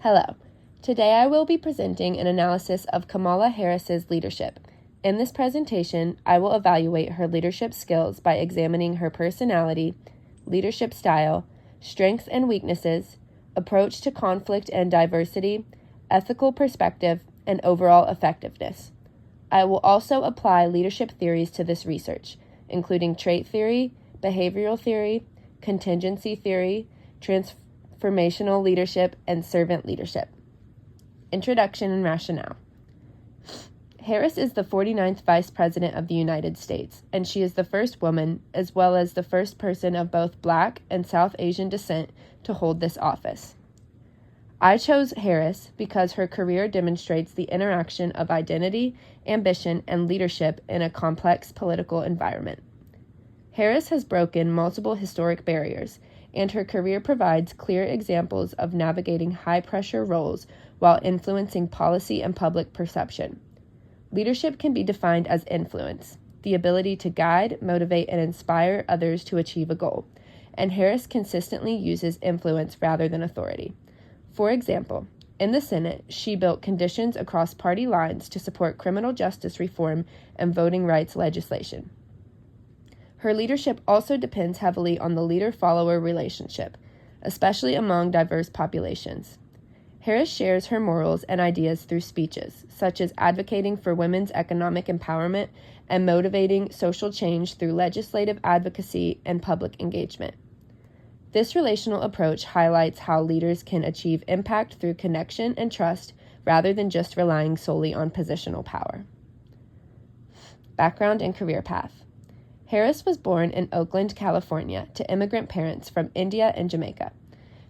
Hello. Today I will be presenting an analysis of Kamala Harris's leadership. In this presentation, I will evaluate her leadership skills by examining her personality, leadership style, strengths and weaknesses, approach to conflict and diversity, ethical perspective, and overall effectiveness. I will also apply leadership theories to this research, including trait theory, behavioral theory, contingency theory, transformational leadership, and servant leadership. Introduction and rationale. Harris is the 49th Vice President of the United States, and she is the first woman, as well as the first person of both Black and South Asian descent to hold this office. I chose Harris because her career demonstrates the interaction of identity, ambition, and leadership in a complex political environment. Harris has broken multiple historic barriers, and her career provides clear examples of navigating high-pressure roles while influencing policy and public perception. Leadership can be defined as influence, the ability to guide, motivate, and inspire others to achieve a goal, and Harris consistently uses influence rather than authority. For example, in the Senate, she built conditions across party lines to support criminal justice reform and voting rights legislation. Her leadership also depends heavily on the leader-follower relationship, especially among diverse populations. Harris shares her morals and ideas through speeches, such as advocating for women's economic empowerment and motivating social change through legislative advocacy and public engagement. This relational approach highlights how leaders can achieve impact through connection and trust rather than just relying solely on positional power. Background and career path. Harris was born in Oakland, California, to immigrant parents from India and Jamaica.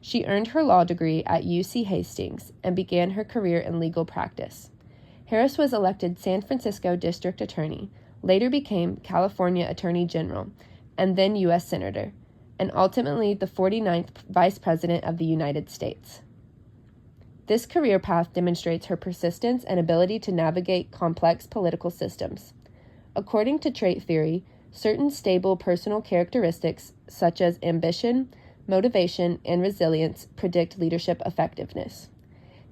She earned her law degree at UC Hastings and began her career in legal practice. Harris was elected San Francisco District Attorney, later became California Attorney General, and then U.S. Senator, and ultimately the 49th Vice President of the United States. This career path demonstrates her persistence and ability to navigate complex political systems. According to trait theory, certain stable personal characteristics, such as ambition, motivation, and resilience, predict leadership effectiveness.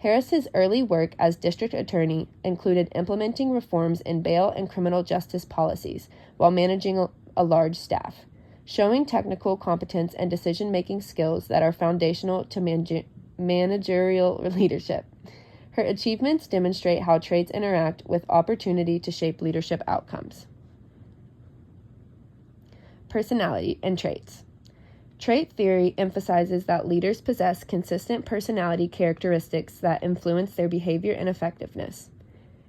Harris's early work as district attorney included implementing reforms in bail and criminal justice policies while managing a large staff, showing technical competence and decision-making skills that are foundational to managerial leadership. Her achievements demonstrate how traits interact with opportunity to shape leadership outcomes. Personality and traits. Trait theory emphasizes that leaders possess consistent personality characteristics that influence their behavior and effectiveness.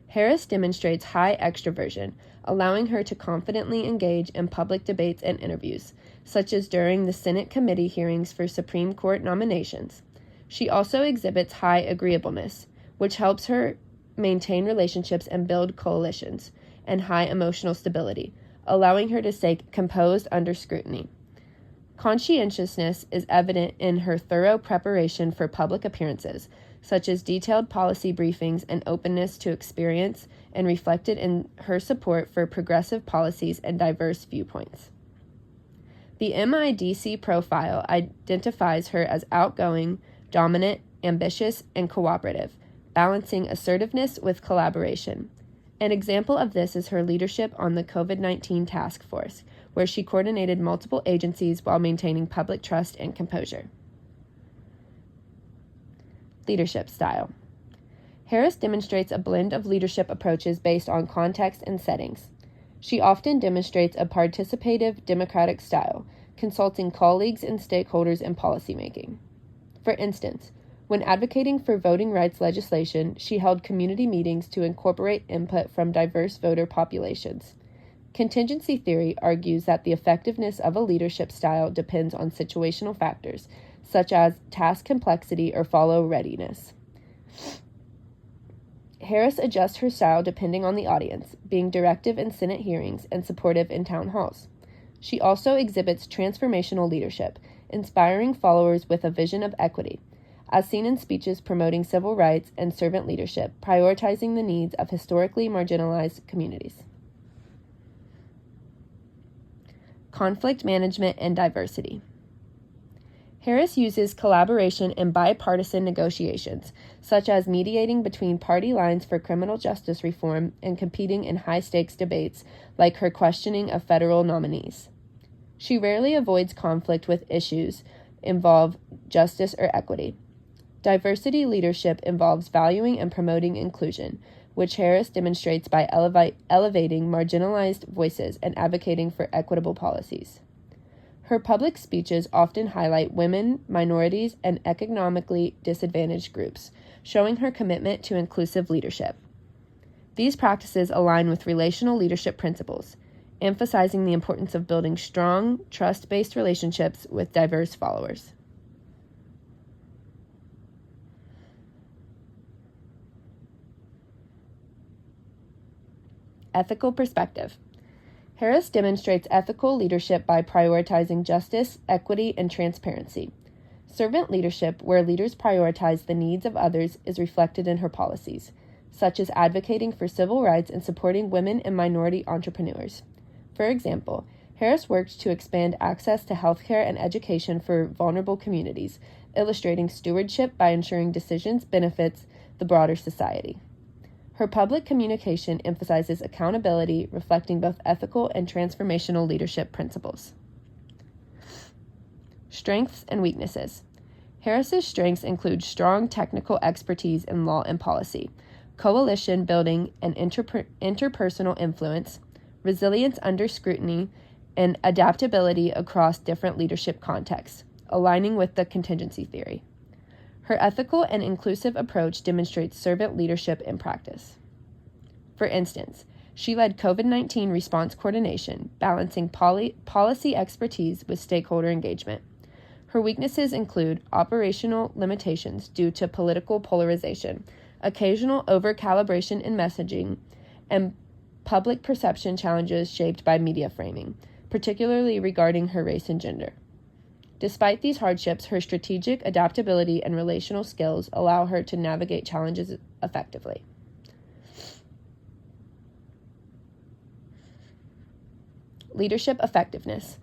Harris demonstrates high extroversion, allowing her to confidently engage in public debates and interviews, such as during the Senate committee hearings for Supreme Court nominations. She also exhibits high agreeableness, which helps her maintain relationships and build coalitions, and high emotional stability, allowing her to stay composed under scrutiny. Conscientiousness is evident in her thorough preparation for public appearances, such as detailed policy briefings and openness to experience, and reflected in her support for progressive policies and diverse viewpoints. The MIDC profile identifies her as outgoing, dominant, ambitious, and cooperative, balancing assertiveness with collaboration. An example of this is her leadership on the COVID-19 task force, where she coordinated multiple agencies while maintaining public trust and composure. Leadership style. Harris demonstrates a blend of leadership approaches based on context and settings. She often demonstrates a participative, democratic style, consulting colleagues and stakeholders in policymaking. For instance, when advocating for voting rights legislation, she held community meetings to incorporate input from diverse voter populations. Contingency theory argues that the effectiveness of a leadership style depends on situational factors, such as task complexity or follow readiness. Harris adjusts her style depending on the audience, being directive in Senate hearings and supportive in town halls. She also exhibits transformational leadership, inspiring followers with a vision of equity, as seen in speeches promoting civil rights and servant leadership, prioritizing the needs of historically marginalized communities. Conflict management and diversity. Harris uses collaboration and bipartisan negotiations, such as mediating between party lines for criminal justice reform and competing in high-stakes debates like her questioning of federal nominees. She rarely avoids conflict with issues involve justice or equity. Diversity leadership involves valuing and promoting inclusion, which Harris demonstrates by elevating marginalized voices and advocating for equitable policies. Her public speeches often highlight women, minorities, and economically disadvantaged groups, showing her commitment to inclusive leadership. These practices align with relational leadership principles, emphasizing the importance of building strong, trust-based relationships with diverse followers. Ethical perspective. Harris demonstrates ethical leadership by prioritizing justice, equity, and transparency. Servant leadership, where leaders prioritize the needs of others, is reflected in her policies, such as advocating for civil rights and supporting women and minority entrepreneurs. For example, Harris worked to expand access to healthcare and education for vulnerable communities, illustrating stewardship by ensuring decisions benefits the broader society. Her public communication emphasizes accountability, reflecting both ethical and transformational leadership principles. Strengths and weaknesses. Harris's strengths include strong technical expertise in law and policy, coalition building and interpersonal influence, resilience under scrutiny, and adaptability across different leadership contexts, aligning with the contingency theory. Her ethical and inclusive approach demonstrates servant leadership in practice. For instance, she led COVID-19 response coordination, balancing policy expertise with stakeholder engagement. Her weaknesses include operational limitations due to political polarization, occasional over-calibration in messaging, and public perception challenges shaped by media framing, particularly regarding her race and gender. Despite these hardships, her strategic adaptability and relational skills allow her to navigate challenges effectively. Leadership effectiveness.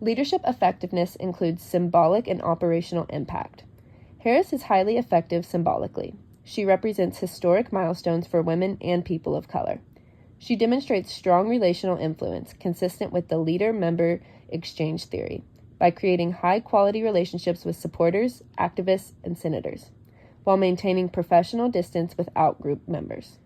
Leadership effectiveness includes symbolic and operational impact. Harris is highly effective symbolically. She represents historic milestones for women and people of color. She demonstrates strong relational influence consistent with the leader-member exchange theory, by creating high-quality relationships with supporters, activists, and senators, while maintaining professional distance with out-group members.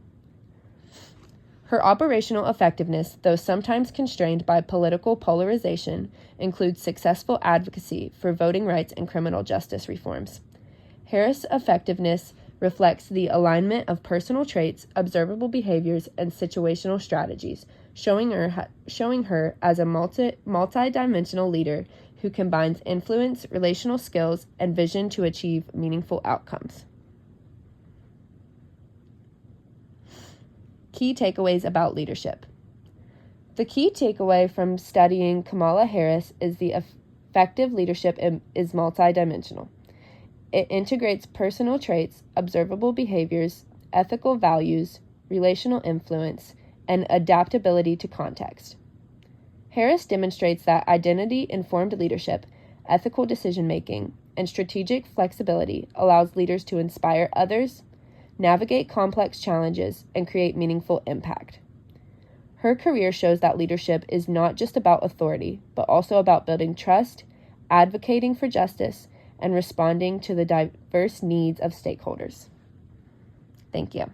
Her operational effectiveness, though sometimes constrained by political polarization, includes successful advocacy for voting rights and criminal justice reforms. Harris' effectiveness reflects the alignment of personal traits, observable behaviors, and situational strategies, showing her as a multi-dimensional leader who combines influence, relational skills, and vision to achieve meaningful outcomes. Key takeaways about leadership. The key takeaway from studying Kamala Harris is the effective leadership is multidimensional. It integrates personal traits, observable behaviors, ethical values, relational influence, and adaptability to context. Harris demonstrates that identity-informed leadership, ethical decision-making, and strategic flexibility allows leaders to inspire others, navigate complex challenges, and create meaningful impact. Her career shows that leadership is not just about authority, but also about building trust, advocating for justice, and responding to the diverse needs of stakeholders. Thank you.